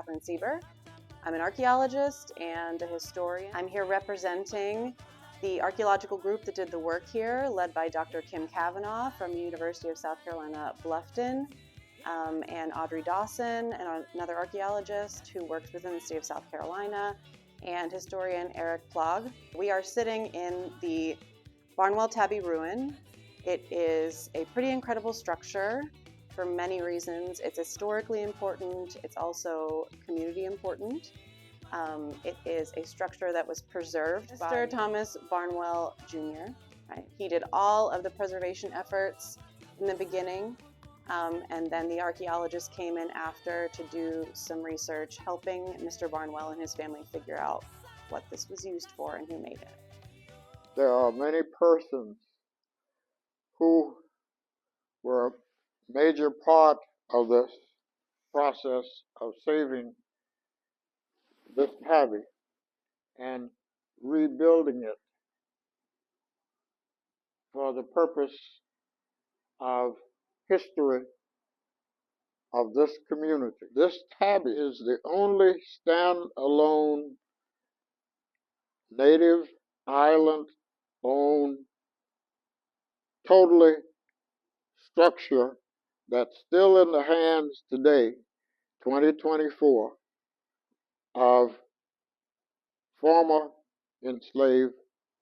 Katherine Seeber. I'm an archaeologist and a historian. I'm here representing the archaeological group that did the work here, led by Dr. Kim Cavanaugh from the University of South Carolina, Bluffton, and Audrey Dawson, and another archaeologist who works within the state of South Carolina, and historian Eric Plog. We are sitting in the Barnwell Tabby ruin. It is a pretty incredible structure for many reasons. It's historically important. It's also community important. It is a structure that was preserved by Mr. Thomas Barnwell Jr. Right? He did all of the preservation efforts in the beginning, and then the archaeologists came in after to do some research, helping Mr. Barnwell and his family figure out what this was used for and who made it. There are many persons who were a major part of this process of saving this tabby and rebuilding it for the purpose of history of this community. This tabby is the only standalone native island-owned totally structure that's still in the hands today, 2024, of former enslaved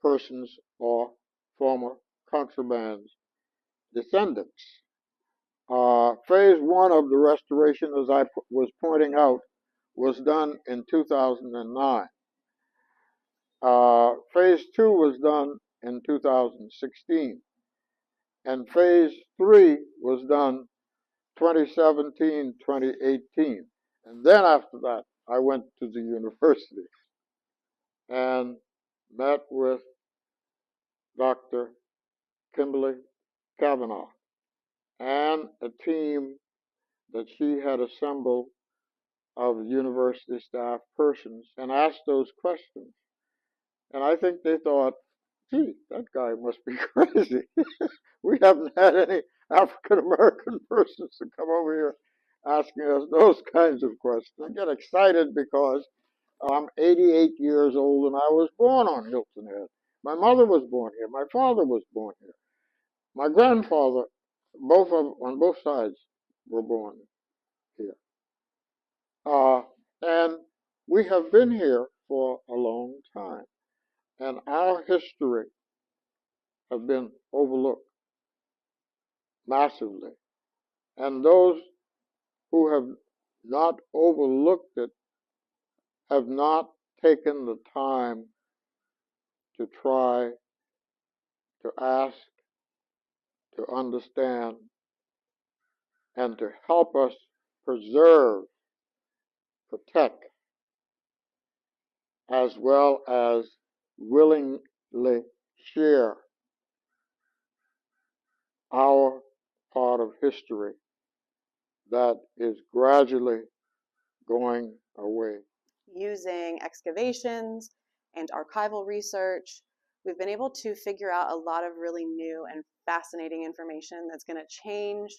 persons or former contraband descendants. Phase one of the restoration, as I was pointing out, was done in 2009. Phase two was done in 2016. And phase three was done 2017, 2018. And then after that, I went to the university and met with Dr. Kimberly Cavanaugh and a team that she had assembled of university staff persons and asked those questions. And I think they thought, gee, that guy must be crazy. We haven't had any African-American persons to come over here asking us those kinds of questions. I get excited because I'm 88 years old and I was born on Hilton Head. My mother was born here. My father was born here. My grandfather, on both sides, were born here. And we have been here for a long time. And our history has been overlooked massively. And those who have not overlooked it have not taken the time to try to ask, to understand, and to help us preserve, protect, as well as willingly share our part of history that is gradually going away. Using excavations and archival research, we've been able to figure out a lot of really new and fascinating information that's going to change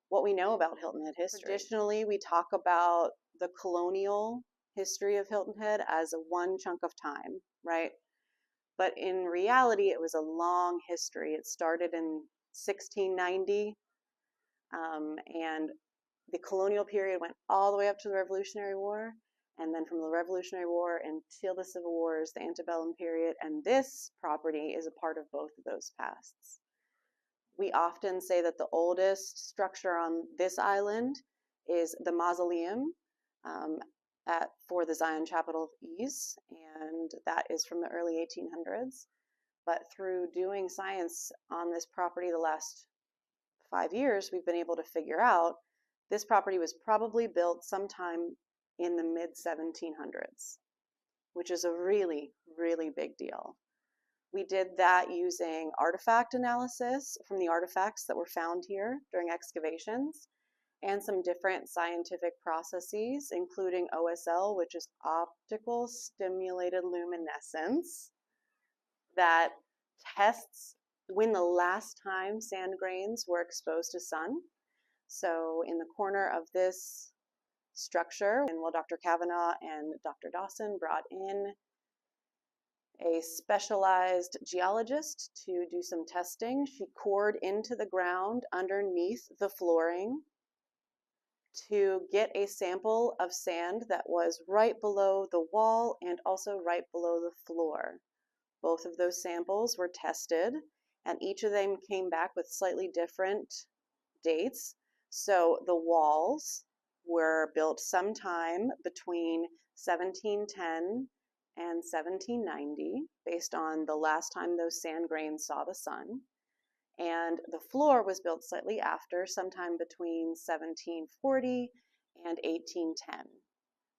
what we know about Hilton Head history. Traditionally, we talk about the colonial history of Hilton Head as a one chunk of time, right? But in reality, it was a long history. It started in 1690, and the colonial period went all the way up to the Revolutionary War, and then from the Revolutionary War until the Civil Wars, the antebellum period, and this property is a part of both of those pasts. We often say that the oldest structure on this island is the mausoleum for the Zion Chapel of Ease, and that is from the early 1800s. But through doing science on this property the last 5 years, we've been able to figure out this property was probably built sometime in the mid-1700s, which is a really, really big deal. We did that using artifact analysis from the artifacts that were found here during excavations and some different scientific processes, including OSL, which is optical stimulated luminescence, that tests when the last time sand grains were exposed to sun. So in the corner of this structure. And while Dr. Kavanaugh and Dr. Dawson brought in a specialized geologist to do some testing, she cored into the ground underneath the flooring to get a sample of sand that was right below the wall and also right below the floor. Both of those samples were tested, and each of them came back with slightly different dates. So the walls were built sometime between 1710 and 1790, based on the last time those sand grains saw the sun. And the floor was built slightly after, sometime between 1740 and 1810,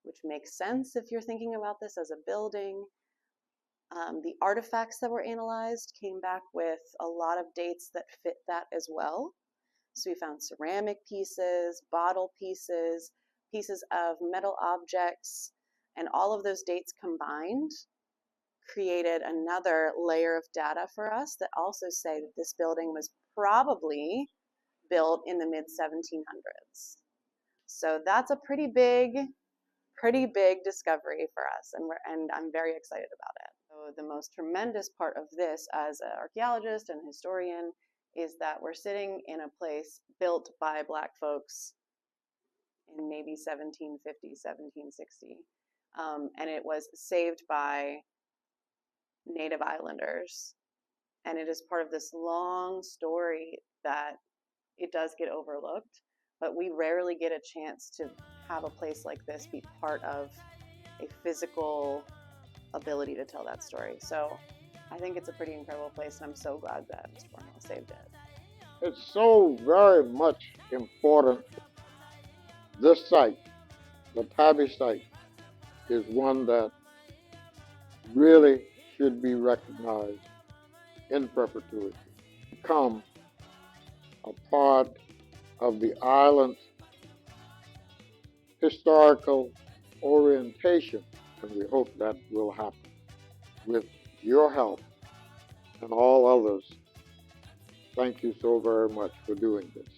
which makes sense if you're thinking about this as a building. The artifacts that were analyzed came back with a lot of dates that fit that as well. So we found ceramic pieces, bottle pieces, pieces of metal objects, and all of those dates combined created another layer of data for us that also say that this building was probably built in the mid-1700s. So that's a pretty big discovery for us, and I'm very excited about it. So the most tremendous part of this as an archaeologist and historian is that we're sitting in a place built by Black folks in maybe 1750, 1760, and it was saved by Native Islanders, and it is part of this long story that it does get overlooked, but we rarely get a chance to have a place like this be part of a physical ability to tell that story. So I think it's a pretty incredible place, and I'm so glad that Mr. Barnwell saved it. It's so very much important. This site, the Tabby site, is one that really should be recognized in perpetuity, become a part of the island's historical orientation, and we hope that will happen with your help and all others. Thank you so very much for doing this.